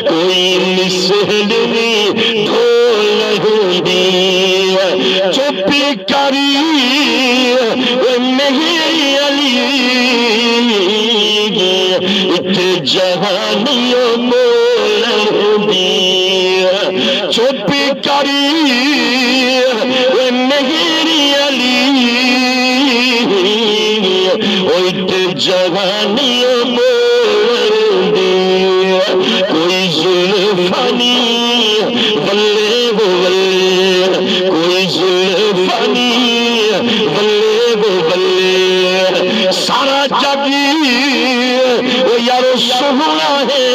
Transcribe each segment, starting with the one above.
کوئی مثل نہیں ڈھول ہوندی چپ کری میری علی اتنے جہانیوں بول ہوندی چپ کری میری علی اتنے جہانیوں کوئی زلفانی بلے بلے کوئی زلفانی بلے بلے سارا جگی وہ یارو سہنا ہے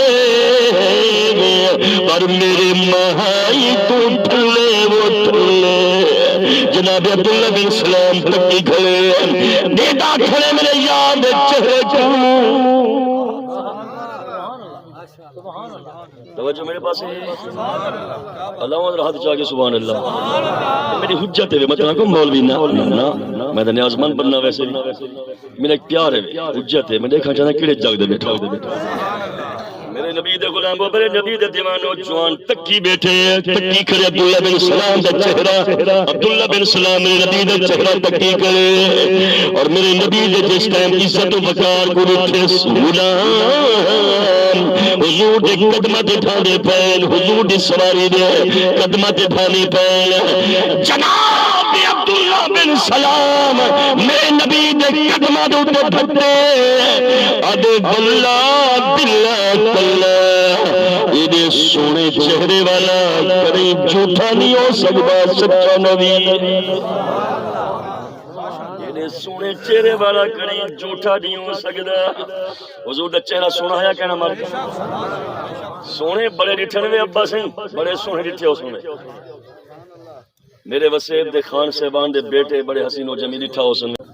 اور میرے مہائی تو ٹھلے وہ ٹھلے جناب عبداللہ بن سلام تکی کھڑے دیتا کھڑے میرے یاد چہرے چہرے توجہ میرے پاس ہے اللہ وہاں ہاتھ چاہ کے سبحان اللہ میری حجت ہے مطلب کو مولوی نہ میں تو نیاز مند بننا ویسے میرا ایک پیار ہے حجت ہے میں دیکھا چاہتا کیڑے جاگ دے بیٹھا میرے نبی دے غلام وہ میرے نبی دے دیوانو جوان تکی بیٹھے تکی کرے عبداللہ بن سلام دا چہرہ عبداللہ بن سلام میرے نبی دا چہرہ تکی کرے اور میرے نبی دے جس ٹائم عزت و وقار کو اٹھے سولان حضور دے قدمہ دے ڈھانے پہن حضور دے سواری دے قدمہ دے ڈھانے پہن جناب عبداللہ بن سلام میرے نبی دے قدمہ دے اٹھے بھٹے ادے بلہ بلہ اللہ یہ سونے چہرے والا کریں جھوٹا نہیں ہو سکتا سچا نبی یہ سونے چہرے والا کریں جھوٹا نہیں ہو سکتا حضور دا چہرہ سونا ہے کہنا مارکا سونے بڑے ڈٹھنوے ابا سے بڑے سونے ڈٹھے ہو سونے میرے وسیب دے خان صاحبان دے بیٹے بڑے حسین و جمیل ڈٹھا ہو سونے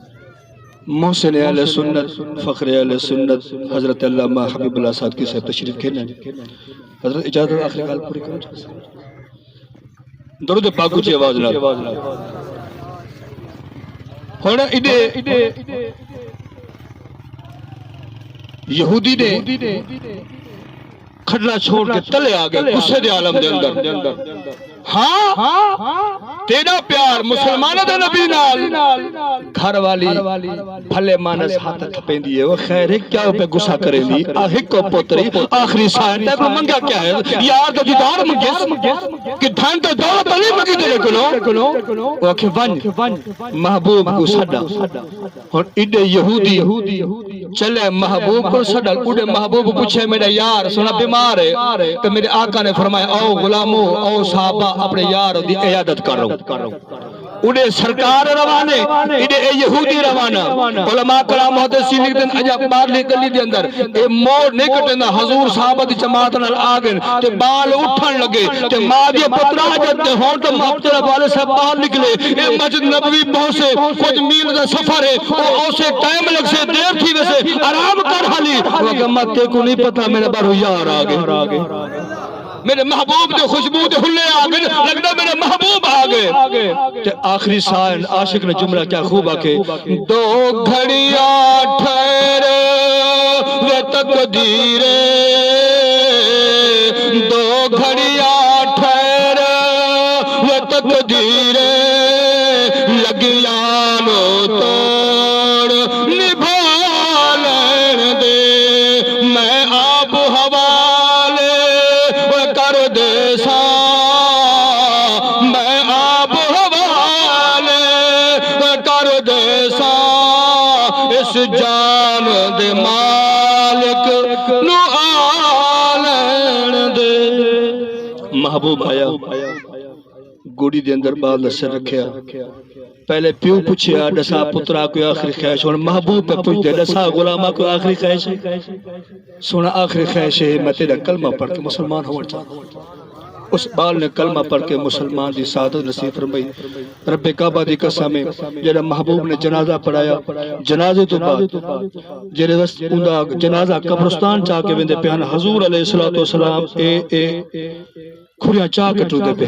محسن اہل سنت فخر اہل سنت حضرت علامہ حبیب اللہ صادقی صاحب تشریف کھیلنا حضرت اجازت آخری گال پوری کرو درود پاک اونچی آواز نال ہونا ایڈے یہودی نے کھڑنا چھوڑ کے تلے آگئے غصے دے عالم دے اندر ہاں تیرا پیار مسلمانہ دے نبی نال گھر والی پھلے مانس ہاتھ تھپیں دیئے وہ خیر ہے کیا پہ گسا کریں دی آہک کو پوتری آخری سائن تے کو منگا کیا ہے یار تو دیدار منگیس کہ دھان تو دولت علی منگی دے کنو وہ کہ ون محبوب کو سڑا اور ایڈے یہودی چلے محبوب کو سڑا اڑے محبوب پوچھے میرے یار سنا بیمار ہے تو میرے آقا نے فرمایا او غلامو او صحابہ اپنے یار دی عیادت کرو اڑے سرکار روانے اڑے یہودی روانہ علماء کرام محدثین لکھتے عجب بار لکلی دے اندر اے موڑ نکٹے نا حضور صحابہ دی جماعت نال آگن تے بال اٹھن لگے تے ماں دی پترا جاتے ہون تو مابتر والے سے باہر نکلے اے مسجد نبوی پہنچے کچھ میل دا سفر ہے او سے ٹائم لگ سے دیر تھی ویسے آرام کر حالی وقت مت کو نہیں پتا میرے بارو یار آگے میرے محبوب دے خوشبو دے ہلے آگے لگنا میرے محبوب آگے تے آخری سائن عاشق نے جملہ کیا خوب آکے دو گھڑیاں ٹھہرے وہ تقدیرے دو گھڑیاں ٹھہرے وہ تقدیرے لگیاں نو توڑ نبھا لین دے میں آب حوالے کر دے سا میں آب حوالے کر دے سا اس جان دے مالک نو آلین دے محبوب آیا گوڑی دے اندر بال نصر رکھیا پہلے پیو پوچھیا ڈسا پترا کوئی آخری خیش اور محبوب پہ پوچھ دے ڈسا غلامہ کوئی آخری خیش سونا آخری خیش ہے میں تیرا کلمہ پڑھ کے مسلمان ہوا چاہتا اس بال نے کلمہ پڑھ کے مسلمان دی سعادت نصیب فرمائی رب کعبہ دی قسم ہے جڑا محبوب نے جنازہ پڑھایا جنازے تو بعد جڑے وقت اوندا جنازہ قبرستان چاہ کے ویندے پیان حضور علیہ الصلوۃ والسلام کھڑیاں چاہ کٹو دے پہ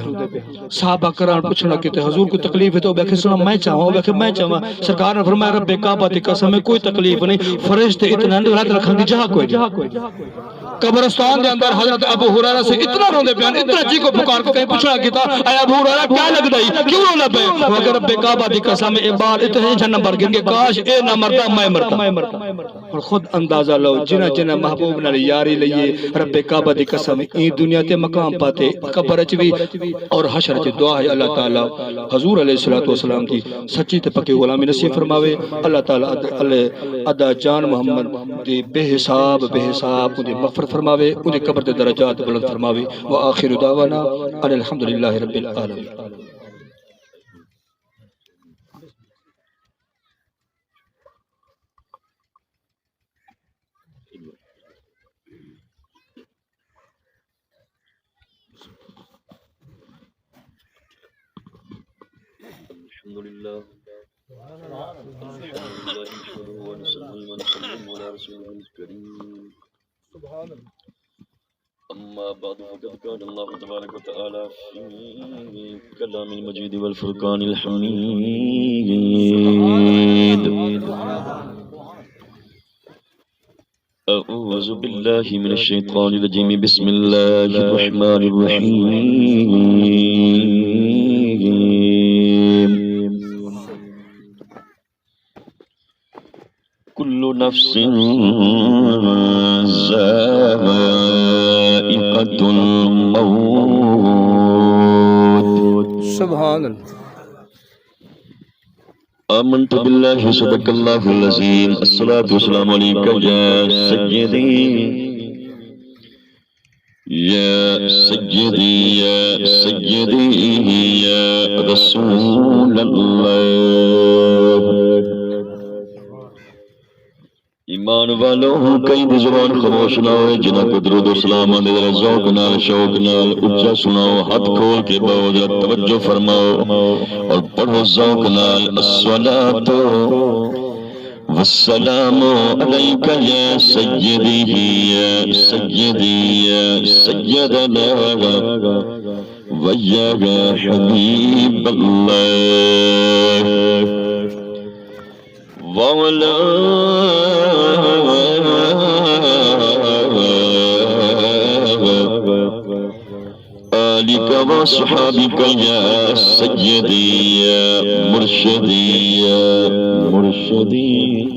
صحابہ کران پوچھنا کہتے حضور کوئی تکلیف ہے تو بیکھے سلام میں چاہوں سرکار نے فرمایا رب کعبہ دی قسم ہے کوئی تکلیف نہیں فرشتے اتنا اندر رکھن دی جہاں کوئی قبرستان دے اندر حضرت ابو ہریرہ سے اتنا روندے بیان اتنا جی کو پکار کے کہیں پوچھنا کیتا اے ابو ہریرہ کیا لگ دئی کیوں رونا پے اگر رب کعبہ دی قسم اے بار اتنے جہنم بھر گن کے کاش اے نہ مرتا میں مرتا اور خود اندازہ لو جنہ جنہ محبوب نال یاری لئیے رب کعبہ دی قسم این دنیا تے مقام پاتے قبر وچ بھی اور حشر وچ دعا ہے اللہ تعالی حضور علیہ الصلوۃ والسلام دی سچی تے پکی غلامی نصیب فرماوے اللہ تعالی ادا جان محمد دی بے حساب ان دی مغفرت فرماوے ان دی قبر تے درجات بلند فرماوے وآخر دعوانا ان الحمدللہ رب العالمین الحمدللہ ونسلم على رسوله الكريم أما بعد فقد قال الله تبارك وتعالى في كلام المجيد والفرقان الحميد أعوذ بالله من الشيطان الرجيم بسم الله الرحمن الرحيم كل نفس ذائقة الموت سبحان اللہ آمنت بالله صدق الله العظيم الصلاة والسلام عليك يا سيدي يا سيدي يا سيدي يا رسول الله ایمان والو کئی دی زبان خاموش نہ ہوئے جنہ کو درود و سلام آنے ذرا ذوق نال شوق نال اچھا سناؤ ہاتھ کھول کے باؤ ذرا توجہ فرماؤ اور پڑھو ذوق نال الصلاۃ والسلام علیک یا سیدی یا سیدی یا سیدنا و یا حبیب اللہ وعلى آلك وصحابك يا سيدي يا مرشدي يا مرشدي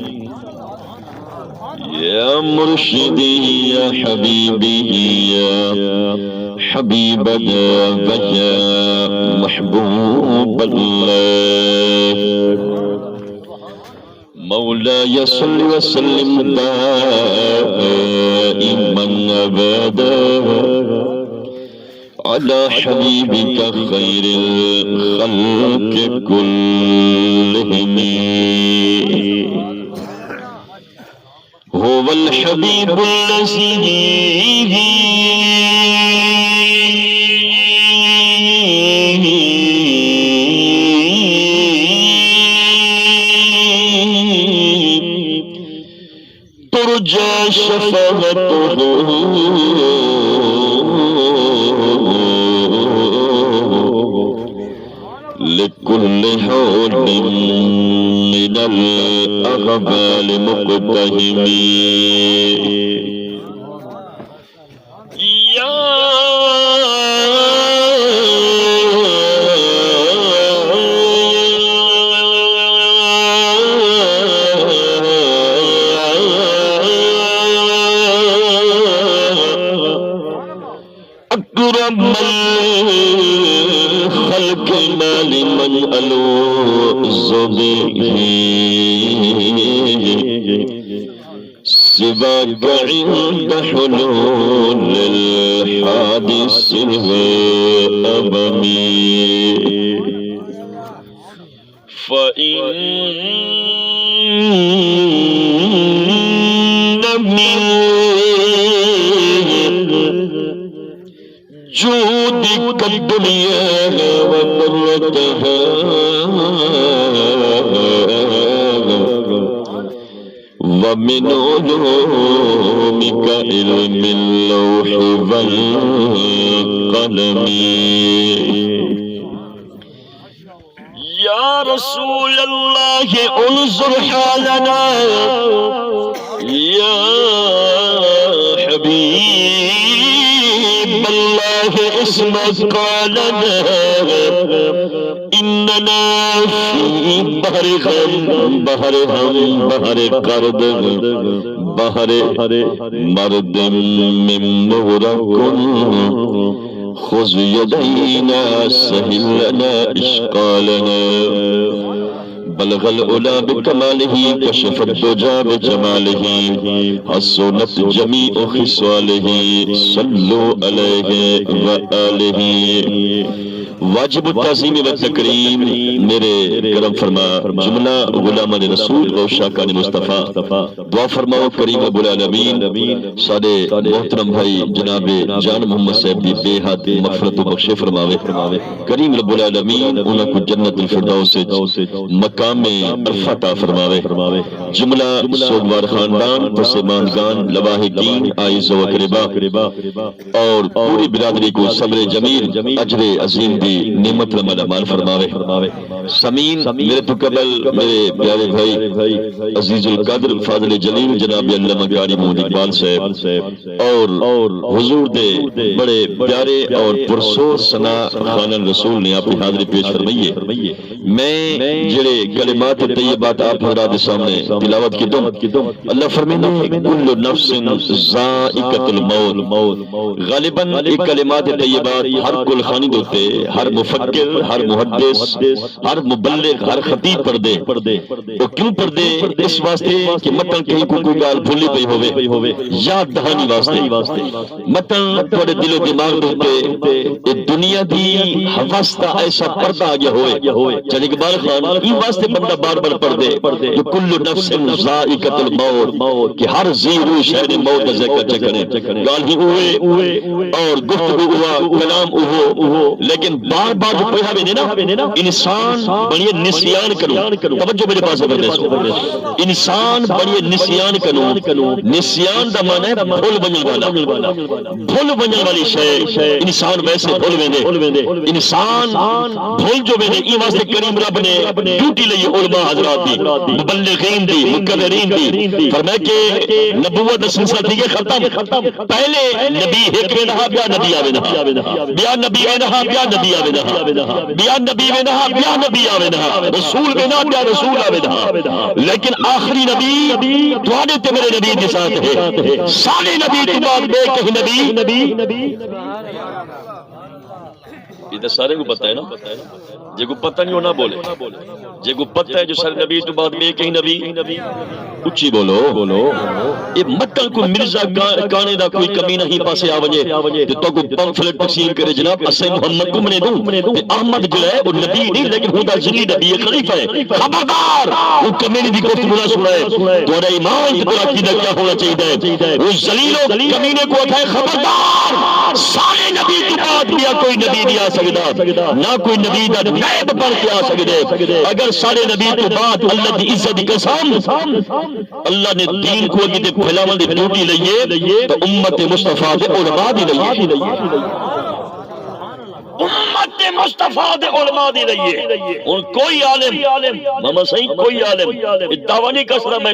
يا مرشدي يا حبيبي يا حبيبنا ويا محبوب الله مولاي صل وسلم دائما ابدا على حبيبك خير الخلق كلهم هو الحبيب الذي ترجى شفاعته لكل حول من الأغبال مقتهم أكرم الخلق ما لمن ألوذ به سواك عند حلول الحادث الأممي فإن من جودك الدنيا وضرتها ومن علومك علم اللوح والقلم يا رسول الله انظر حالنا يا حبيب حبيب الله اسمك قال إننا في بحر غم بحر هم بحر قرب بحر مرد من مغرق خذ يدينا سهل لنا إشقالنا بلغ العلا بكماله كشف الدجى بجماله حسنت جميع خصاله صلوا عليه وآله واجب التعظیم و تکریم میرے کرم فرما جملہ غلامان رسول و شاکان مصطفیٰ دعا فرماؤ کریم ابو العالمین سارے محترم بھائی جناب جان محمد صاحب دی بے حد مغفرت و بخشے فرماوے کریم رب العالمین انہوں کو جنت الفردوس مقام عرفہ عطا فرماوے جملہ سوگوار خاندان پسماندگان لواحقین آئیز و اقربا اور پوری برادری کو صبر جمیل اجر عظیم دی نعمت رمال مال فرماوے سمین میرے تو قبل میرے پیارے بھائی عزیز القدر فاضل جلیل جناب علامہ قاری محمد اقبال صاحب اور حضور دے بڑے پیارے اور پرسور ثنا خان الرسول نے آپ کی حاضری پیش فرمائیے میں جڑے کلمات طیبات آپ حضرات سامنے تلاوت کی دوں اللہ فرمینے کل نفس ذائقۃ الموت غالباً ایک کلمات طیبات ہر کل خانید ہوتے ہر مفکر ہر محدث ہر مبلغ ہر خطیب پڑھ دے وہ کیوں پڑھ دے اس واسطے کہ متن کہیں کوئی گال بھولی پئی ہوئے یاد دہانی واسطے متن تھوڑے دل و دماغ ہوتے دنیا دی حواس دا ایسا پردہ آگیا ہوئے چل اقبال خان یہ واسطے بندہ بار بار پڑھ دے جو کل نفس ذائقۃ الموت کہ ہر زی روح شہر موت کا ذکر چکنے گال ہی ہوئے اور گفتگو ہوا کلام ہو لیکن بار بار جو پڑھا بھی نا انسان بڑی نسیان کرو توجہ میرے پاس انسان بڑی نسیان کرو نسیان دا معنی ہے بھول بنجل والی شے انسان ویسے بھول ویندے انسان بھول جو ویندے یہ واسطے کریم رب نے ڈیوٹی لئی علماء حضرات دی مبلغین دی مقررین دی فرمایا کہ نبوت دا سلسلہ تھی ختم پہلے نبی ایک میں نہا بیا نبی آوے نہا بیا نبی میں نہا بیا نبی آوے نہا بیا نبی میں نہا بیا نبی آوے نہا رسول میں نہا بیا رسول آوے نہا لیکن آخری نبی توانے تے میرے نبی کے ساتھ ہے سارے نبی تو بعد بے کہیں نبی یہ تو سارے کو پتہ ہے نا جے کو پتہ نہیں ہو نہ بولے جے کو پتہ ہے جو سارے نبی تو بعد میں کہیں نبی اچھی بولو یہ مطل کو مرزا کانے دا کوئی کمی نہیں پاسے آوجے تو کو پمفلٹ تقسیم کرے جناب اسے محمد کو منے دوں احمد جو ہے وہ نبی نہیں لیکن خدا زلی نبی خلیفہ ہے خبردار وہ کمینے دی کو تمہارا سنائے تمہارا ایمان تمہارا عقیدہ کیا ہونا چاہیے وہ زلیل و کمینے کو اٹھائے خبردار سارے نبی تو بعد بیا کوئی نبی نہیں آ سکتا نہ کوئی نبی دا نیب پر کیا سکتے اگر سارے نبی تو بعد اللہ دی عزت دی قسم اللہ نے دین کو اگے پھیلاون دی ڈیوٹی لئیے تو امت مصطفیٰ دے علماء دی لئیے امت مصطفیٰ دے علماء دی لئیے ان کوئی عالم ماما صحیح کوئی عالم ادعا نہیں کسنا میں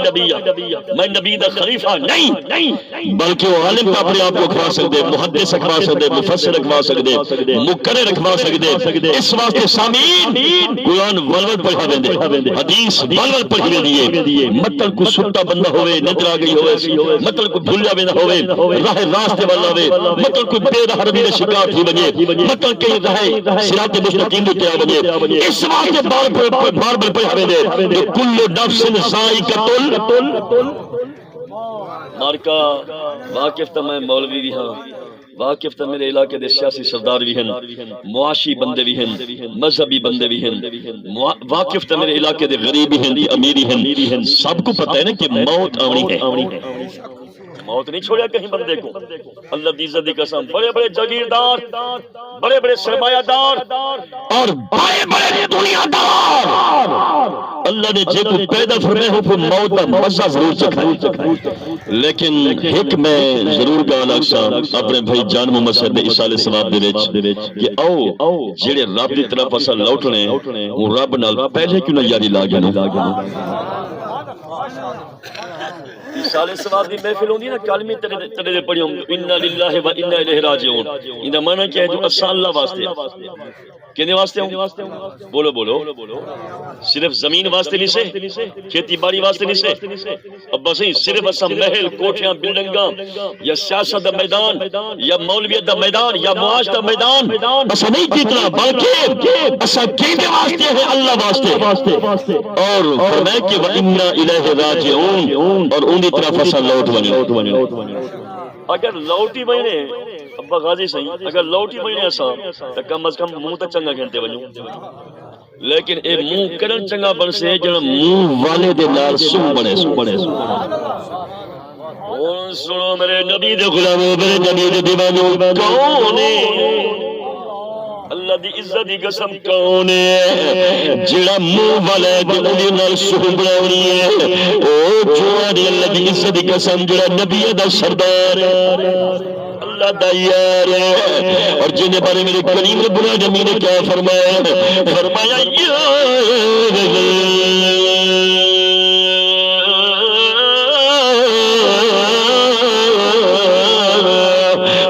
نبی دا خلیفہ نہیں بلکہ وہ عالم کا اپنے آپ کو کھوا سکتے محدث رکھوا سکتے مفسر رکھوا سکتے مقرر رکھوا سکتے اس واسطے سامعین قرآن ولول پڑھا دیں حدیث ولول پڑھا دیئے مطلب کو سنتا بندہ ہوئے ندر آ گئی ہوئے مطلب کو بھولیا بندہ ہوئے راہ راستے والا ہوئے مطلب کو بے حربی نے شکار تھی بنے مطلب کہ رہے صراط مستقیم دے کیا بنے اس واسطے بار بار پڑھا دیں کل نفس ذائقۃ مارکا واقف تو میں مولوی بھی ہاں واقف تو میرے علاقے دے سیاسی سردار بھی ہیں معاشی بندے بھی ہیں مذہبی بندے بھی ہیں واقف تو میرے علاقے دے غریبی ہیں امیری ہیں سب کو پتہ ہے نا کہ موت آنی ہے موت نہیں چھوڑیا کہیں بندے کو اللہ دی عزت دی قسم بڑے بڑے جاگیردار بڑے بڑے سرمایہ دار اور بڑے بڑے دنیا دار اللہ نے جے کو پیدا فرمائے ہو پھر موت کا مزہ ضرور چکھائے لیکن ایک میں ضرور کا الگ سا اپنے بھائی جان محمد صاحب نے اسال ثواب دے وچ کہ او جڑے رب دی طرف اسا لوٹنے وہ رب نال پہلے کیوں نہ یاری لا گئے سال ثواب دی محفل ہوندی نا کلمے تڑے پڑھی ہوں انا للہ و انا الیہ راجعون ان دا معنی کیا ہے جو اساں اللہ واسطے کہنے واسطے ہوں بولو بولو صرف زمین واسطے نہیں سے کھیتی باڑی واسطے نہیں سے اب بس صرف اساں محل کوٹھیاں بلڈنگاں یا سیاست دا میدان یا مولویت دا میدان یا معاش دا میدان بس نہیں جیتنا بلکہ اساں کہنے واسطے ہے اللہ واسطے اور فرمایا کہ وَإِنَّا إِلَيْهِ راجعون اور ان دی طرف اساں لوٹ بنے اگر لوٹی بنے ابا غازی صحیح اگر لوٹی بنے اساں تو کم از کم منہ تے چنگا کہنتے ونجو لیکن اے منہ کرن چنگا بن سے جڑا منہ والے دے نال سو بنے سنو میرے نبی دے غلاموں میرے نبی دے دیوانوں کون ہے اللہ دی عزت دی قسم کون ہے جڑا منہ والے دے انہاں نال سو بناونی ہے او جو اللہ دی عزت دی قسم جڑا نبی دا سردار اللہ دا یار ہے اور جن بارے میرے کریم رب العالمین نے کیا فرمایا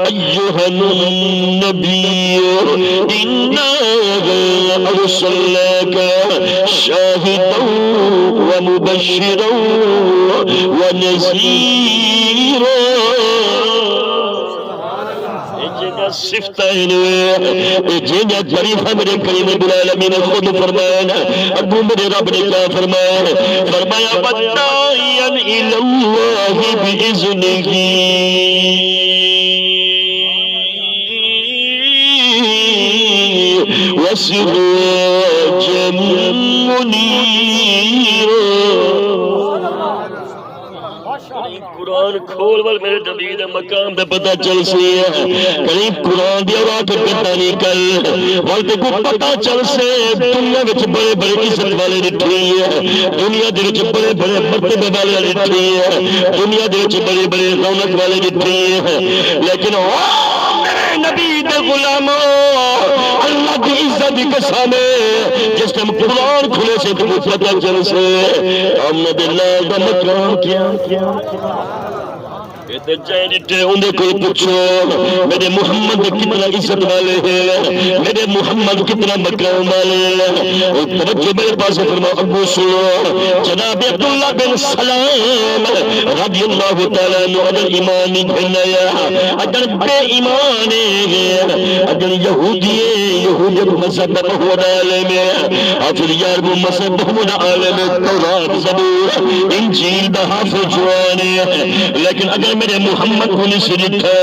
ایھا النبی انا ارسلناک شاہدا ومبشرا ونذیرا صفتین جنہیں ظریفہ میرے کریم رب العالمین نے خود فرمایا نا ابو میرے رب نے کیا فرمایا وَدَاعِيًا إِلَى اللَّهِ بِإِذْنِهِ وَسِرَاجًا مُنِيرًا قرآن کھول ول میرے نبی دے مقام پہ پتہ چل سی ہے قریب قرآن دی اور آٹھ پتہ نکل والتے کو پتہ چل سے دنیا وچ بڑے بڑے عزت والے نٹھی ہے دنیا دے وچ بڑے بڑے مرتبے والے نٹھی ہے دنیا دے وچ بڑے بڑے رونق والے نٹھی ہے لیکن میرے نبی دے غلاموں اللہ دی عزت دی قسم جس ٹائم قرآن کھلے سے تو پتہ چل سے محمد اللہ دا مقام کیا انہیں کوئی پوچھو میرے محمد کتنا عزت والے ہیں میرے محمد کتنا مقام والے ہیں توجہ میرے پاس فرماؤ ابو سنو جناب عبداللہ بن سلام رضی اللہ تعالیٰ عنہ اگر ایمانی بنایا اگر بے ایمانی اگر یہودیت مذہب بہت عالم ہے پھر یار وہ مذہب بہت عالم ہے تورات زبور انجیل دا حافظ جوانے لیکن اگر میرے محمد کو نہیں سنتا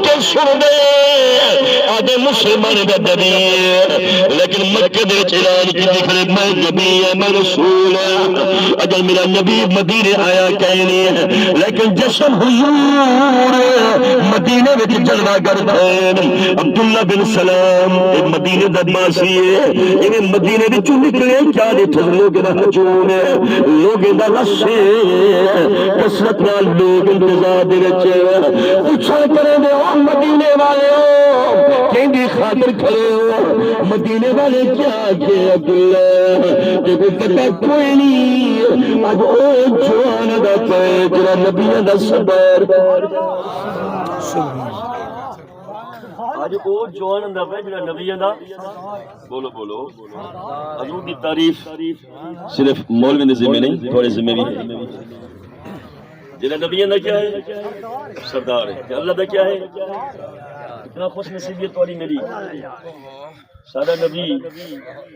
کہ سن دے آدھے مسلمان دا نبی لیکن مکہ دے اعلان کی دکھلے میں نبی ہے میں رسول ہے اگر میرا نبی مدینے آیا کہنی ہے لیکن جشن حضور مدینے میں جلوہ کرتا ہے عبداللہ بن سلام مدینے دا باسی ہے انہیں مدینے بھی چون نکلے کیا دیتا لوگ دا حجون ہے لوگ دا لسے کسرت نال لوگ انتظار دے رچے اچھا کریں دے او مدینے والے ہو کہیں خاطر کھڑے ہو مدینے والے کیا کہ عبداللہ جب پتہ کوئی نہیں اب او جوان دا پہ جرا نبیہ دا صدر آج او جوان اندہ پہ جنہا نبی اندہ بولو حضور کی تعریف صرف مولوی نے ذمہ نہیں تھوڑے ذمہ بھی ہے جنہا نبی اندہ کیا ہے سردار ہے اللہ دا کیا ہے اتنا خوش نصیبیت والی میری سادہ نبی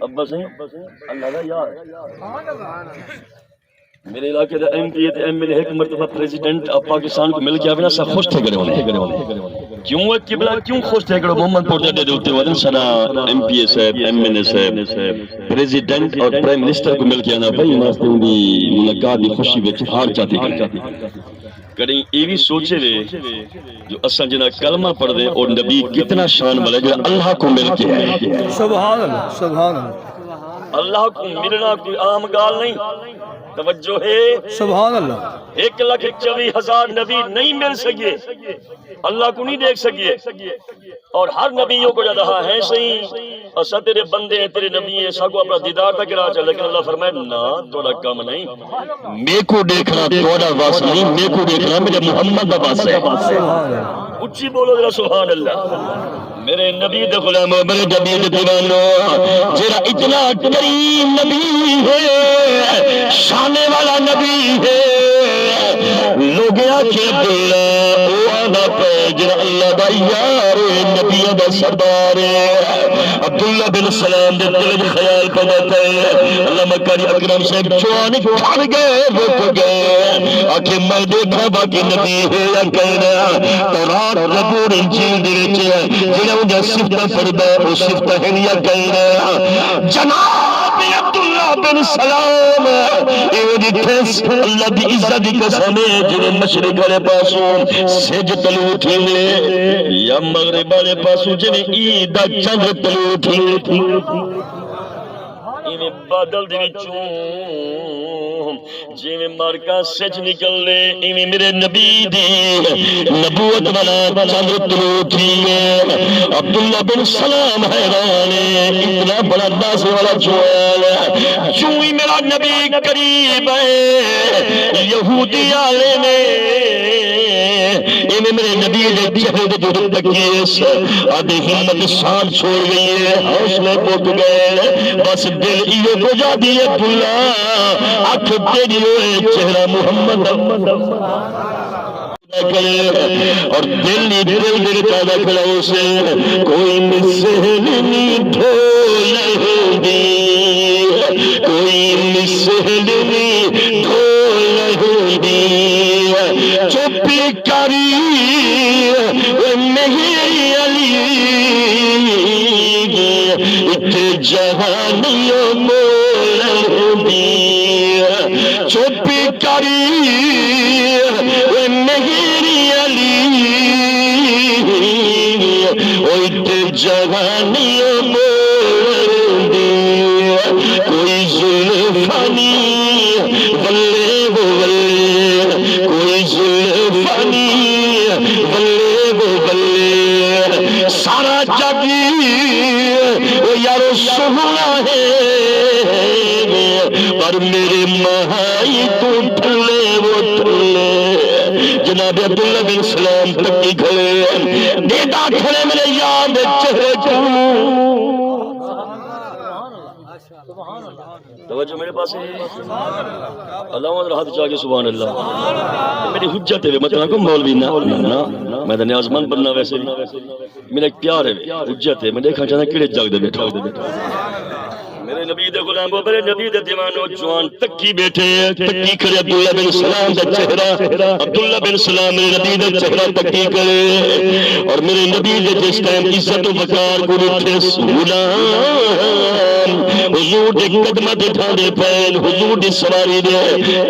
ابا صحیح اللہ دا یار میرے علاقے دا ایم پی ایم ایل ایک مرتبہ پریزیڈنٹ اب پاکستان کو مل گیا بنا سا خوش تھے گرے ہونے کیوں ہے قبلہ کیوں خوش تھے گرے محمد پور جاتے دوتے ودن سنا ایم پی اے صاحب ایم این اے صاحب پریزیڈنٹ اور پرائم منسٹر کو مل گیا نا بھائی ناستے ہوں دی ملاقات دی خوشی بیچ ہار چاہتی کریں یہ بھی سوچے رہے جو اساں جنہ کلمہ پڑھ دیں اور نبی کتنا شان والے جو اللہ کو مل کے ہے سبحان اللہ اللہ کو ملنا کوئی عام گال نہیں توجہ ہے سبحان اللہ 1,24,000 نبی نہیں مل سکے، اللہ کو نہیں دیکھ سکے، اور ہر نبیوں کو جدہا ہے صحیح اور سب تیرے بندے ہیں، تیرے نبی ہیں، سب کو اپنا دیدار تک کرا چاہے، لیکن اللہ فرمائے نا تھوڑا کم نہیں، میں کو دیکھنا تھوڑا واس نہیں، میں کو دیکھنا میرے محمد کا واس ہے۔ اچھی بولو ذرا سبحان اللہ۔ میرے نبی دے غلاموں، میرے نبی دے دیوانوں، جیرا اتنا کریم نبی ہے، شان والا نبی ہے، لوگ آکھے عبداللہ او آنا پہ جیرا اللہ دا یار نبی دا سردار عبداللہ بن سلام دے دل خیال پیدا ہے، اللہ مکاری اکرم صاحب جوانی کھڑ گئے، رک گئے، آکھے میں دیکھا باقی نبی ہے یا کہنا تورات زبور انجیل دے وچ جنہاں دا صفت فردا او صفت ہے یا کہنا جناب عبداللہ بن سلام اے جتھے اللہ دی عزت دی قسم ہے جنہیں مشرق والے پاسوں سج تلو تھیلے یا مغرب والے پاسوں جنہیں عید دا چند تلو تھیلے ایویں بادل دے وچوں جیویں مارکا سچ نکل لے ایویں میرے نبی دی نبوت والا چند طلوع تھی عبداللہ بن سلام حیران اتنا بڑا ناز والا جوال چوں ہی میرا نبی قریب ہے یہودی آلے میں ایویں میرے نبی دے چہرے دے جو تکیس آدھے ہمت شان چھوڑ گئی ہے حوصلے پک گئے بس دل ایو بجا دیے عبداللہ آنکھ تیری ہوئے چہرہ محمد اور دل دل پیدا کھڑا اسے کوئی مسہل نہیں ڈھول ہوگی کوئی مسہل نہیں ڈھول ہوگی چپی کری میری علی جہانیوں مول ہوگی چپی کری میری علی جوانیوں موڑی کوئی زلفانی بلے وہ بلے کوئی زلفانی بلے وہ بلے سارا جگی وہ یارو سہنا ہے پر میرے مہائی تو ٹھلے وہ ٹھلے جناب عبداللہ بن سلام تکی کھڑے دیدہ کھڑے میرے یاد چہرے چہرے توجہ میرے پاس ہے اللہ وہاں رہا چاہے سبحان اللہ میری حجت ہے مطلب کو مولوی نہ میں تو نیاز مند بننا ویسے میرا ایک پیار ہے حجت ہے میں دیکھا چاہتا کیڑے جاگ دے بیٹھا میرے نبی دے غلاموں میرے نبی دے دیوانوں جوان تکی بیٹھے تکی کرے عبداللہ بن سلام دا چہرہ عبداللہ بن سلام میرے نبی دا چہرہ تکی کرے اور میرے نبی دے جس ٹائم عزت و وقار کو اٹھے غلام حضور دے قدمہ دے ڈھانے پین حضور دے سواری دے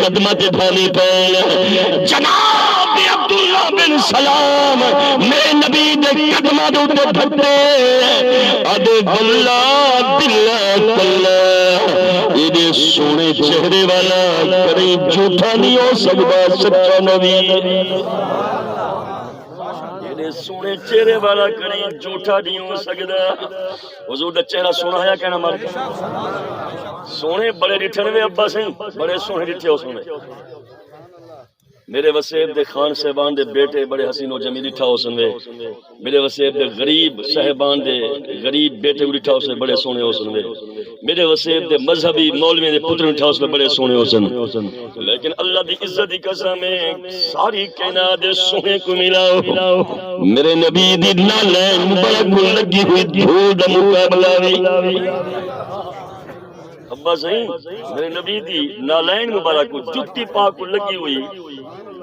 قدمہ دے ڈھانے پین جناب عبداللہ بن سلام میرے نبی دے قدمہ دے اٹھے بھٹے ادے واللہ باللہ یہ سونے چہرے والا کریں جھوٹا نہیں ہو سکتا سچا نبی یہ سونے چہرے والا کریں جھوٹا نہیں ہو سکتا حضور دا چہرہ سونا ہے کہنا مار سونے بڑے ڈٹھن میں ابا سہیں بڑے سونے ڈٹھے ہو سونے میرے وسیب دے خان صاحبان دے بیٹے بڑے حسین و جمیل اٹھا ہو سنوے میرے وسیب دے غریب صاحبان دے غریب بیٹے اٹھا ہو سنوے بڑے سونے ہو سنوے میرے وسیب دے مذہبی مولوی دے پتر اٹھا ہو سنوے بڑے سونے ہو سنوے لیکن اللہ دی عزت دی قسم ہے ساری کائنات دے سونے کو ملاؤ میرے نبی دی نالین مبارک لگی ہوئی دھول دا مقابلہ وی ابا صحیح میرے نبی دی نالین مبارک کو جتی پاک کو لگی ہوئی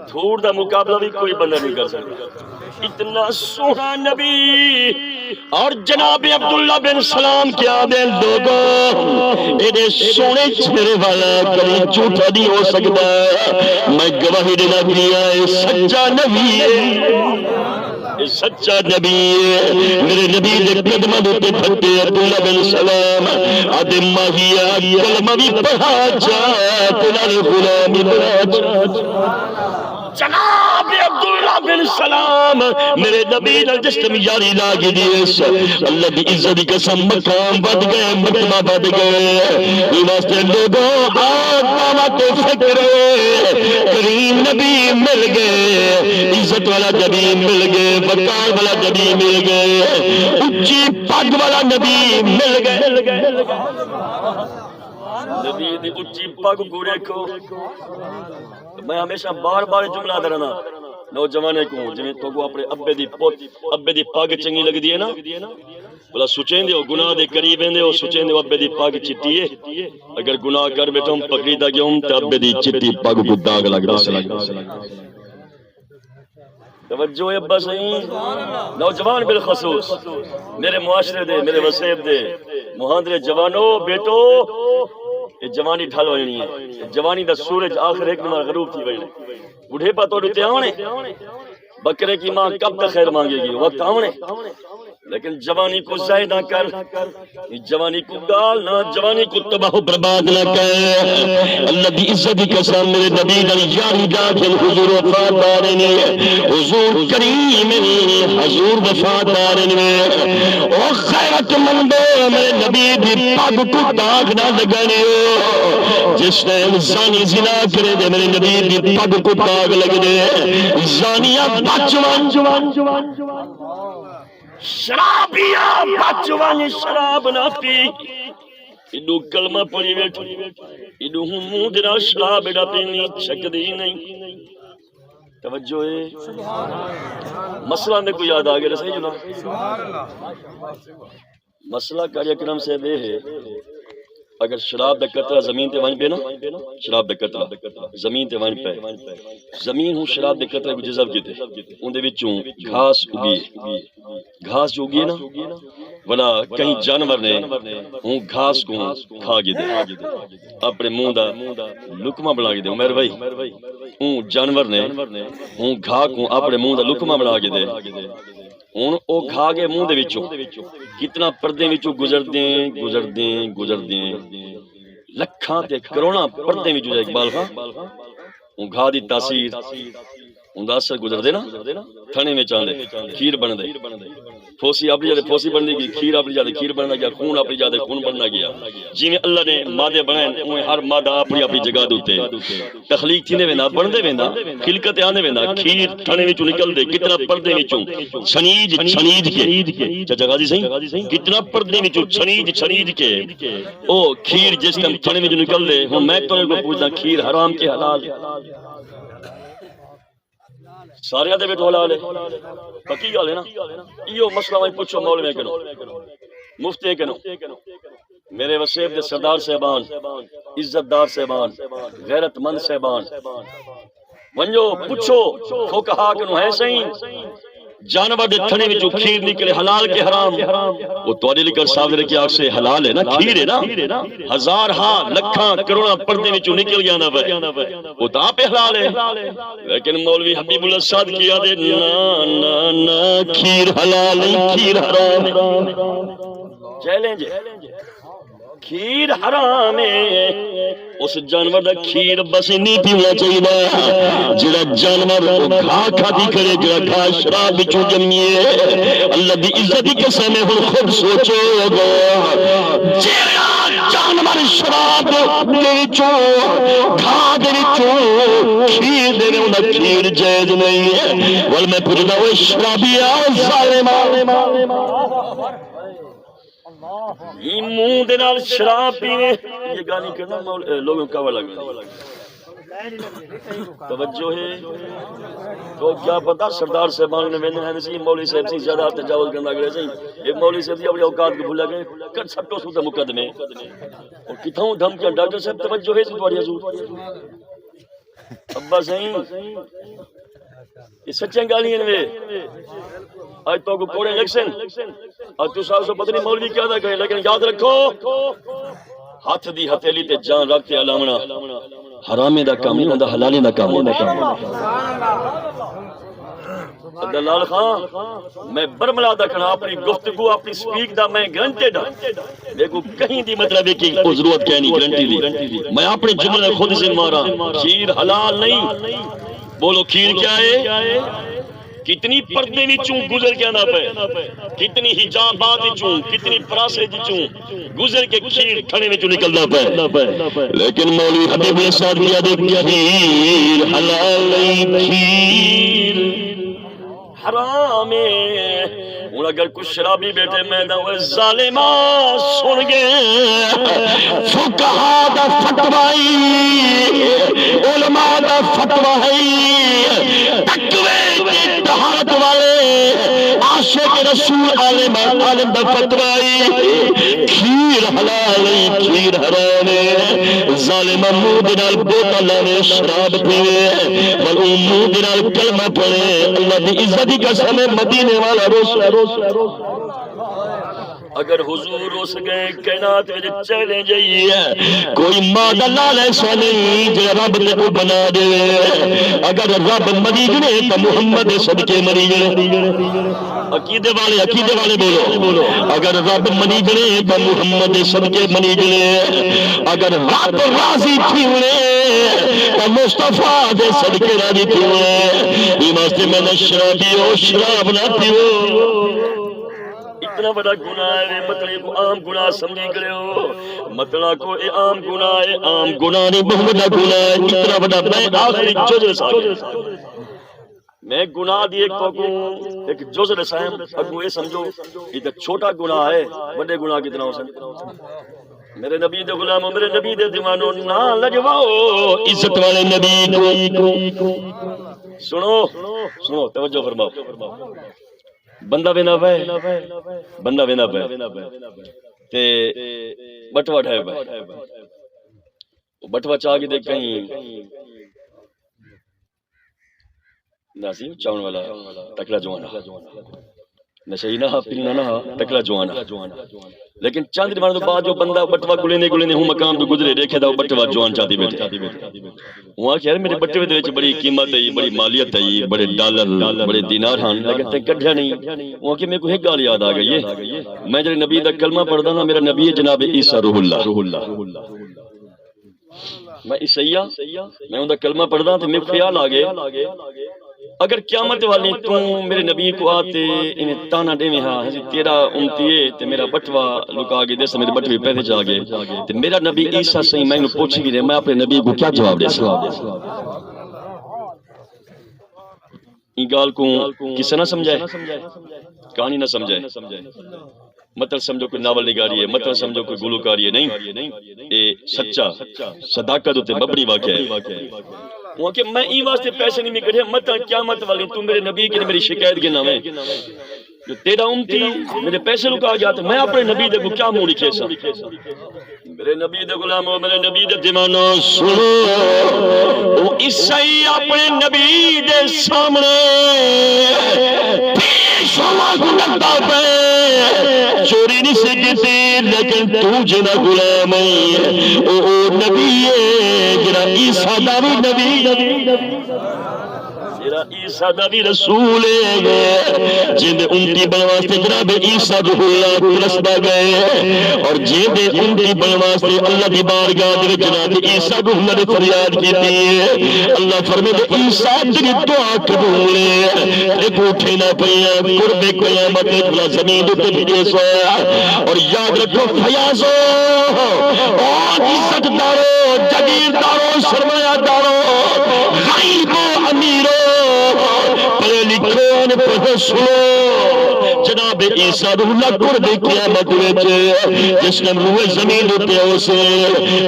دھوڑ دا مقابلہ بھی کوئی بندہ نہیں کر سکتا اتنا سونا نبی اور جناب عبداللہ بن سلام کیا دے لوگوں ایڈے سونے چہرے والا کبھی جھوٹا نہیں ہو سکتا میں گواہی دینا دیا ہے سچا نبی ہے یہ سچا نبی ہے میرے نبی دے قدماں دے پھٹے عبداللہ بن سلام آدے ماہیا کلمہ بھی پڑھا جا تیرا غلام بنا جا جناب عبداللہ بن سلام میرے نبی نے جسم یاری لاگی دیس اللہ دی عزت کی قسم مقام بڑھ گئے مرتبہ بڑھ گئے یہ واسطے لوگوں آدمات فکر کریم نبی مل گئے عزت والا نبی مل گئے وقار والا نبی مل گئے اچھی پگ والا نبی مل گئے نبی دی اچھی پگ گورے کو میں ہمیشہ بار بار جملہ درنا نوجوانے کو جنہیں تو کو اپنے ابے دی پاگ چنگی لگ دی ہے نا بلا سوچیں دے ہو گناہ دے قریب ہیں دے ہو سوچیں دے ہو ابے دی پاگ چٹی ہے اگر گناہ کر بیٹھا ہوں پکڑی دا گیا ہوں تو ابے دی چٹی پاگ کو داغ لگ رہا توجہ ابا صحیح نوجوان بالخصوص میرے معاشرے دے میرے وسیب دے مہاندرے جوانوں بیٹو یہ جوانی ڈھل وجنی ہے جوانی دا سورج آخر ایک نمبر غروب تھی وجنی بڑھے پا تو ڈتے آونے بکرے کی ماں کب تک خیر مانگے گی وقت آونے لیکن جوانی کو ضائع نہ کر جوانی کو گال نہ جوانی کو تباہ و برباد نہ کر اللہ دی عزت کی قسم میرے نبی نے یاری داخل حضور وفادار نے حضور کریم حضور وفادار نے او خیرت مندو میرے نبی دی پگ کو داغ نہ لگانے جس نے زانی زنا کرے دے میرے نبی دی پگ کو داغ لگ دے زانیہ بچوان شرابیا بچوانی شراب نہ پی ایڈو کلمہ پڑھی بیٹھو ایڈو ہوں منہ دینا شراب ایڈا پینی چک دی نہیں توجہ ہے مسئلہ میں کوئی یاد آگے رسائی جنا مسئلہ کاری اکرم سے بے ہے اگر شراب دا قطرہ زمین تے وانج پہ نا شراب دا قطرہ زمین تے وانج پہ زمین ہوں شراب دا قطرہ کو جذب کیتے ان دے وچوں گھاس اگی گھاس جو اگی نا ولا کہیں جانور نے ہوں گھاس کو کھا گی دے اپنے منہ دا لکمہ بنا گی دے عمر بھائی ہوں جانور نے ہوں گھا کو اپنے منہ دا لکمہ بنا گی دے ہوں او کھا گئے منہ دے وچوں کتنا پردے وچوں گزر دیں لکھاں تے کروڑاں پردے وچوں جائے اقبال خان ہوں گھا دی تاثیر ہوں دا اثر گزر دے نا تھنے میں چاندے کھیر بن دے پھوسی اپنی جاتے پھوسی بننے گی کھیر اپنی جاتے کھیر بننا گیا خون اپنی جاتے خون بننا گیا جی میں اللہ نے مادے بنائیں انہیں ہر مادہ اپنی اپنی جگہ دوتے تخلیق تھی نے وینا بن دے وینا خلقت آنے وینا کھیر تھنے میں چوں نکل دے کتنا پردے میں چوں چھنیج کے چچا غازی صحیح کتنا پردے میں چوں چھنیج کے او کھیر جس ٹائم تھنے میں چوں نکل دے ہوں میں تو کو پوچھنا کھیر حرام کے حلال سارے آدھے بیٹھو حلال ہے پکی گال ہے نا یہ مسئلہ میں پوچھو مولوی میں کنو مفتی کنو میرے وسیب دے سردار صاحبان عزت دار صاحبان غیرت مند صاحبان ونجو پوچھو فقہا کنو ہے صحیح جانور دے تھنے وچوں کھیر نکلے حلال کے حرام وہ توڑے لکھ کر سامنے رکھے آگ سے حلال ہے نا کھیر ہے نا ہزار ہاں لکھاں کروڑاں پردے وچوں نکل گیا نا بھائی وہ تا پہ حلال ہے لیکن مولوی حبیب اللہ صاد کیا دے نا کھیر حلال نہیں کھیر حرام چیلنج کھیر حرام ہے اس جانور دا کھیر بس نہیں پینا چاہیے جڑا جانور کھا کھا دی کرے جڑا کھا شراب بچوں جمیے اللہ دی عزت کی قسم ہے خود سوچو گو جڑا جانور شراب دے وچوں کھا دے وچوں کھیر دے انہاں کھیر جائز نہیں ہے ول میں پوچھدا وہ شرابیا ظالما یہ منہ دے نال شراب پینے یہ گالی کرنا لوگوں کا والا توجہ ہے تو کیا پتا سردار صاحبان نے میں نے سی مولوی صاحب سے زیادہ تجاوز کرنا گئے سی ایک مولوی صاحب اپنی اوقات کو بھولا گئے کر سٹو سوتے مقدمے اور کتھوں دھمکیاں ڈاکٹر صاحب توجہ ہے تمہاری حضور ابا صحیح یہ سچیں گالیاں نے آج تو کو کوڑے الیکشن اور تو سال سے پتہ نہیں مولوی کیا تھا کہے لیکن یاد رکھو ہاتھ دی ہتھیلی تے جان رکھ کے علامنا حرامے دا کام نہیں ہوندا حلالے دا کام ہوندا دلال خان میں برملا دا کھڑا اپنی گفتگو اپنی سپیک دا میں گرنٹیڈ دیکھو کہیں دی مطلب ہے کہ وہ ضرورت کہنی گرنٹی دی میں اپنے جملے خود سے مارا کھیر حلال نہیں بولو کھیر کیا ہے کتنی پردے وچوں گزر کے آنا پے کتنی حجابات وچوں کتنی پراسے وچوں گزر کے کھیر کھڑے وچوں نکلنا پے لیکن مولوی حبیب نے ساتھ کیا دے کھیر حلال نہیں کھیر حرام ہے ہوں اگر کچھ شرابی بیٹھے میں وہ ظالمہ سن گئے فقہا دا فتوائی علماء دا فتوائی تقوی کے طہارت والے عاشق رسول عالم دا فتوائی کھیر حلال کھیر حرام ہے ظالمہ منہ دے نال بوتل لاوے شراب پیوے بل منہ دے نال کلمہ پڑھے اللہ دی عزت کی قسم مدینے والا روس اگر حضور روس گئے کائنات میں چیلنج ہے کوئی مادہ لال ایسا نہیں جو رب نے کو بنا دے اگر رب مری گئے تو محمد صدقے مری گئے عقیدے والے بولو اگر رب مری گئے تو محمد صدقے مری گئے اگر رب راضی تھی ہوئے تو مصطفیٰ دے صدقے راضی تھی ہوئے یہ واسطے میں نے شراب نہ پیو اتنا بڑا گناہ ہے مطلب کو عام گناہ سمجھی کرے ہو مطلب کو اے عام گناہ ہے عام گناہ نہیں بہت بڑا گناہ ہے اتنا بڑا میں آخری جزر ساکر میں گناہ دی ایک جزر سائم اگو یہ سمجھو یہ چھوٹا گناہ ہے بڑے گناہ کتنا ہو سکتا میرے نبی دے غلاموں میرے نبی دے دیوانوں نہ لجواؤ عزت والے نبی کو سنو توجہ فرماؤ بندہ وینا پہ تے بٹوا ڈھائے پہ بٹوا چاہ کے دیکھ کہیں ناسی چاون والا تکڑا جوانا نشہی نہ پینا نہ تکڑا جوانا لیکن چاند دیوان تو بعد جو بندہ بٹوا گلے ہوں مقام تو گزرے دیکھے دا بٹوا جوان چاہتی بیٹھے وہاں کہ یار میرے بٹوے دے وچ بڑی قیمت ہے بڑی مالیت ہے بڑے ڈالر بڑے دینار ہن لیکن تے کڈھیا نہیں وہاں کہ میرے کو ایک گل یاد آ گئی ہے میں جڑے نبی دا کلمہ پڑھدا نا میرا نبی ہے جناب عیسیٰ روح اللہ میں عیسیٰ میں اوندا کلمہ پڑھدا تے میرے خیال آ گئے اگر قیامت والی تو میرے نبی کو آتے انہیں تانا دے میں ہاں تیرا امتی ہے تے میرا بٹوا لکا گئے دیسا میرے بٹوے پیدے جا گئے تے میرا نبی عیسیٰ صحیح میں انہوں پوچھی گئے میں اپنے نبی کو کیا جواب دے سا این گال کو کسے نہ سمجھائے کہانی نہ سمجھائے مطلب سمجھو کوئی ناول نگاری ہے مطلب سمجھو کوئی گلوکاری ہے نہیں اے سچا صداقت ہوتے ببری واقع ہے وہ کہ میں ای واسطے پیسے نہیں مکڑے مطلب قیامت والی تو میرے نبی کے میری شکایت کے نام ہے جو تیرا امتی میرے پیسے لکا گیا تو میں اپنے نبی دے کو کیا منہ لکھے سا میرے نبی دے غلاموں میرے نبی دے دیوانوں سنو وہ عیسائی اپنے نبی دے سامنے پیش ہوا گناہ پہ چوری نہیں سکتی لیکن تو جنا غلام ہے او نبی ہے جنا عیسیٰ داوی نبی تیرا عیسیٰ دا بھی رسول ہے جن امتی بنواستے جناب عیسیٰ روح اللہ پرستا گئے اور جن امتی بنواستے اللہ دی بارگاہ دے جناب عیسیٰ روح اللہ نے فریاد کی تھی اللہ فرمے دے عیسیٰ تیری دعا قبول ہے ایک اٹھے نہ پڑیا قرب قیامت اللہ زمین دے بھیجے سویا اور یاد رکھو فیاضو اور عزت دارو جگیر دارو سرمایہ دارو غیب و امیرو پڑھے لکھون پڑھے سنو جناب عیسیٰ روح اللہ قرب قیامت وچ جس نے روح زمین ہوتے اسے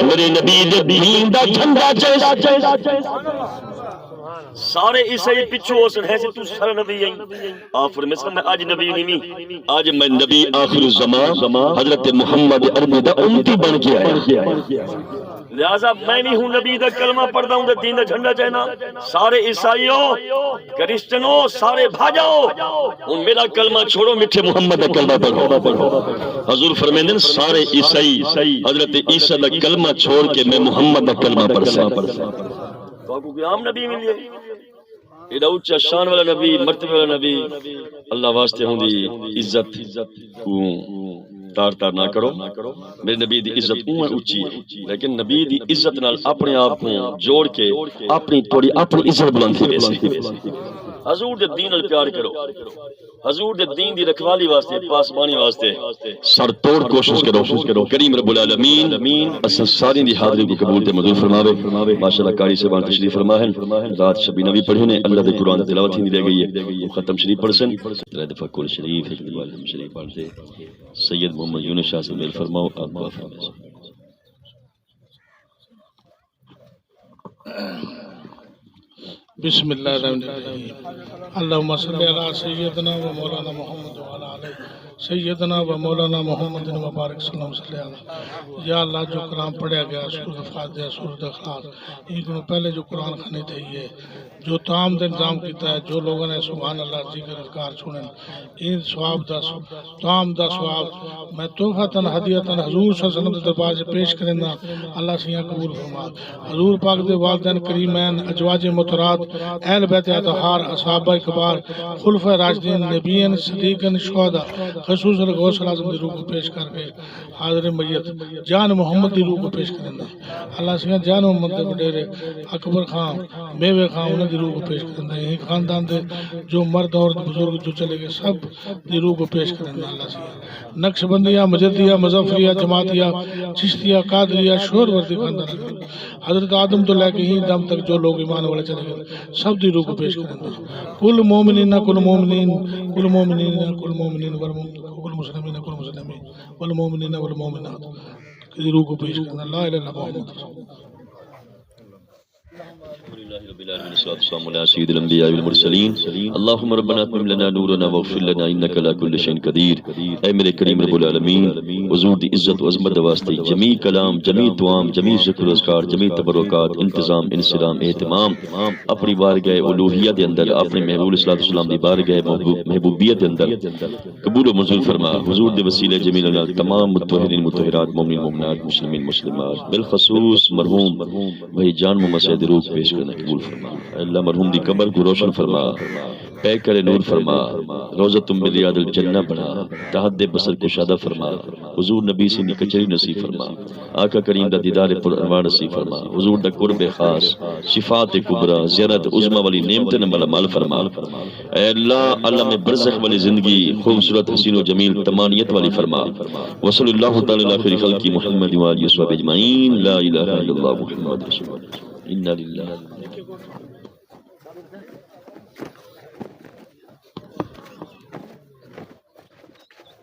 میرے نبی دے دین دا جھنڈا جیسا سارے عیسائی پچھو اسن ہے تو سارا نبی آئی آفر میں سن میں آج نبی نہیں آج میں نبی آخر الزمان حضرت محمد عربی دا امتی بن کے آیا لہذا میں بھی ہوں نبی دا کلمہ پڑھتا ہوں دین دا جھنڈا چاہنا سارے عیسائیوں کرسچنوں سارے بھاجاؤ ان میرا کلمہ چھوڑو میٹھے محمد دا کلمہ پڑھو حضور فرمیندن سارے عیسائی حضرت عیسیٰ دا کلمہ چھوڑ کے میں محمد دا کلمہ پڑھ سا تو آپ کو کوئی عام نبی مل جائے ایڈا اونچا شان والا نبی، مرتبے والا نبی، اللہ واسطے ہوں دی عزت کو تار تار نہ کرو. میرے نبی دی عزت اون اونچی ہے، لیکن نبی دی عزت نال اپنے آپ کو جوڑ کے اپنی تھوڑی اپنی عزت بلند تھی ویسے. حضور دے دین نال پیار کرو، حضور دے دین دی رکھوالی واسطے، پاسبانی واسطے سر توڑ کوشش کرو. کریم رب العالمین اساں ساری دی حاضری کو قبول تے منظور فرماوے. ماشاءاللہ قاری صاحب تشریف فرما ہیں، رات شبی نبی پڑھے نے، اللہ دے قرآن تلاوت ہی رہ گئی ہے، ختم شریف پڑھسن، تفکر شریف حکمت شریف پڑھتے سید محمد یونس شاہ سے میل فرماؤ. آپ دعا فرمائیں. بسم اللہ الرحمن الرحیم. اللہم صلی علی سیدنا و مولانا محمد و علی علیہ سیدنا و مولانا محمد و بارک سلام صلی اللہ. یا اللہ جو کلام پڑھیا گیا سورۃ فاتحہ سورۃ اخلاص ان پہلے جو قرآن خانی تھی ہے جو تمام دا انتظام کیتا ہے، جو لوگوں نے سبحان اللہ ذکر اذکار سنن ان ثواب دا تمام دا ثواب میں تحفۃ ہدیۃ حضور صلی اللہ علیہ وسلم دے دربار سے پیش کرنا. اللہ سیاں قبول فرما. حضور پاک دے والدین کریمین، ازواج مطہرات، اہل بیت اطہار، اصحابہ کبار، خلفۂ راشدین، نبیین، صدیقین، شہداء، خصوصاً غوث اعظم دی روح کو پیش کر کے حاضر میت جان محمد دی روح کو پیش کرنا. اللہ سیاں جان محمد دے وڈیرے اکبر خان، میوے خان انہاں دی روح کو پیش کرنا. یہی خاندان دے جو مرد عورت بزرگ جو چلے گئے سب دی روح کو پیش کرنا. اللہ سیاں نقش بندیہ، مجدیہ، مظفریہ، جماعتیہ، چشتیہ، قادریہ، شور وردی خاندان حضرت آدم تو لے کے ہی دم تک جو لوگ ایمان والے چلے گئے سب دی روح کو پیش کرنا. کل مومنین کل مومنین کل مومنین کل مومنین کل مسلمین کل مسلمین والمومنین والمومنات دی روح کو پیش کرنا. لا الہ الا اللہ محمد رسول اللہ. الحمدللہ رب العالمین والصلاة والسلام علی سید الانبیاء والمرسلین. اللہم ربنا اتمم لنا نورنا واغفر لنا انک علی کل شیء قدیر. اے میرے کریم رب العالمین، حضور دی عزت و عظمت واسطے جمیع کلام، جمیع دعام، جمیع ذکر و اذکار، جمیع تبرکات، انتظام، انسلام، اہتمام اپنی بارگاہ الوہیت دے اندر، اپنے محبوب صلی اللہ علیہ وسلم دی بارگاہ محبوبیت دے اندر قبول و منظور فرما. حضور دے وسیلے جمیل نال تمام متطہرین مطہرات، مومنین مومنات، مسلمین مسلمات، بالخصوص مرحوم وہی جان محمد سید روح پیش کرنا قبول فرما. اللہ مرحوم دی قبر کو روشن فرما، پے کرے نور فرما، روزۃ من ریاض الجنہ بنا، تحت بصر کشادہ فرما. حضور نبی سے کچری نصیب فرما. آقا کریم دا دیدار پر انوار نصیب فرما. حضور دا قرب خاص، شفاعت کبریٰ، زیارت عظمی والی نعمت نمال مال فرما. اے اللہ عالم برزخ والی زندگی خوبصورت حسین و جمیل تمانیت والی فرما. وصلی اللہ تعالی علی خیر خلق محمد و آلہ وصحبہ اجمعین. لا الہ الا اللہ محمد رسول اللہ. انا للہ.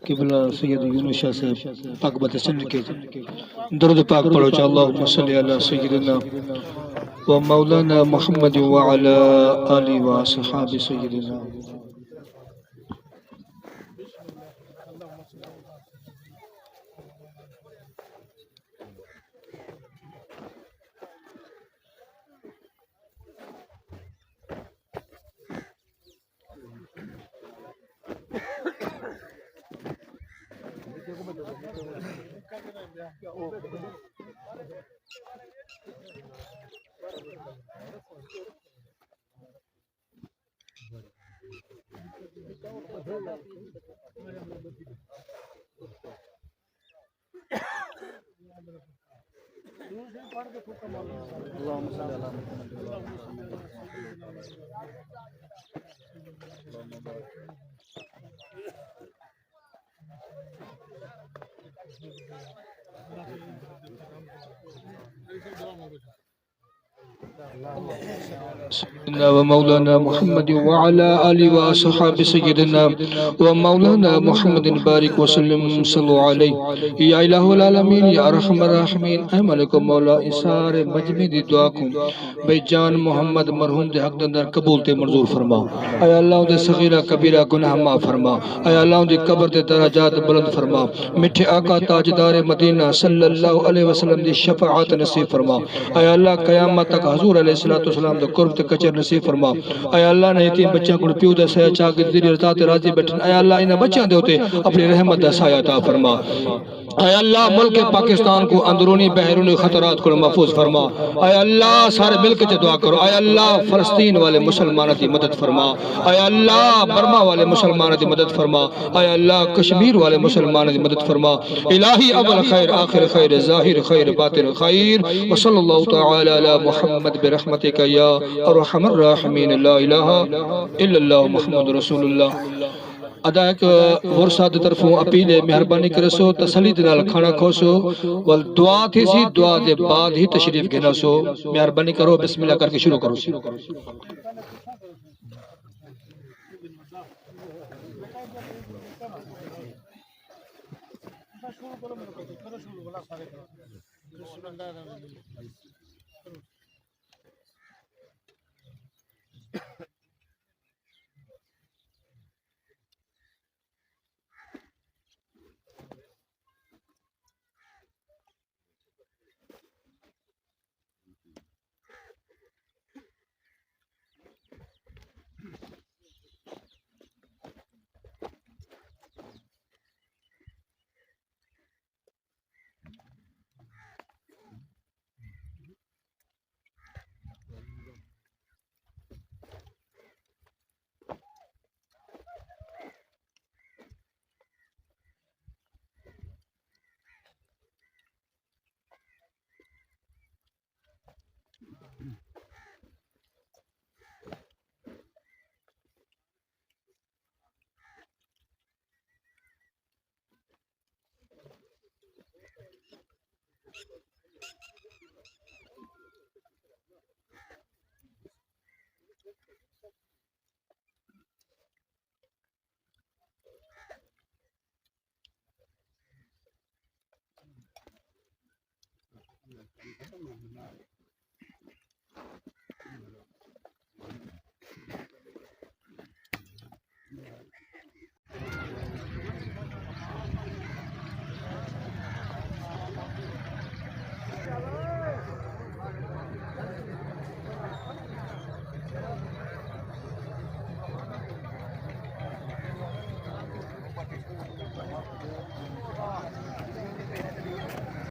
قبلہ سید یونس شاہ صاحب پاک بات سن کے درود پاک پڑھو چا اللہم صلی علی سیدنا و مولانا محمد و علی آلہ و صحاب سیدنا. ومولانا محمد وعلى آله وصحابه سيدنا ومولانا محمد بارك وسلم صلوا عليه. يا إله العالمين يا أرحم الراحمين. اے مالک و مولا اسار مجمع دی دعا کو بے جان محمد مرحوم دے حق اندر قبول تے منظور فرما. اے اللہ دے صغیرہ کبیرہ گناہ معاف فرما. اے اللہ دی قبر تے درجات بلند فرما. میٹھے آقا تاجدار مدینہ صلی اللہ علیہ وسلم دی شفاعت نصیب فرما. اے اللہ قیامت تک حضور علیہ الصلوۃ والسلام دا قرب تے کچر نصیب فرما اے اللہ نے یتیم بچیاں کو پیو دا سایہ چا کے ذریعے رضا تے راضی بیٹھن اے اللہ انہاں بچیاں دے اوتے اپنی رحمت دا سایہ عطا فرما اے اللہ ملک پاکستان کو اندرونی بیرونی خطرات کو محفوظ فرما اے اللہ سارے مل کے دعا کرو اے اللہ فلسطین والے مسلمانوں کی مدد فرما اے اللہ برما والے مسلمانوں کی مدد فرما اے اللہ کشمیر والے مسلمانوں کی مدد فرما الہی اول خیر آخر خیر ظاہر خیر باطن خیر وصلی اللہ تعالی علی محمد برحمتک یا ارحم الراحمین لا الہ الا اللہ محمد رسول اللہ ادا ایک ورساد طرفوں اپیل مہربانی کرسو تسلی دنال کھانا کھوسو وال دعا تھی سی دعا دے بعد ہی تشریف گھنا سو مہربانی کرو بسم اللہ کر کے شروع کرو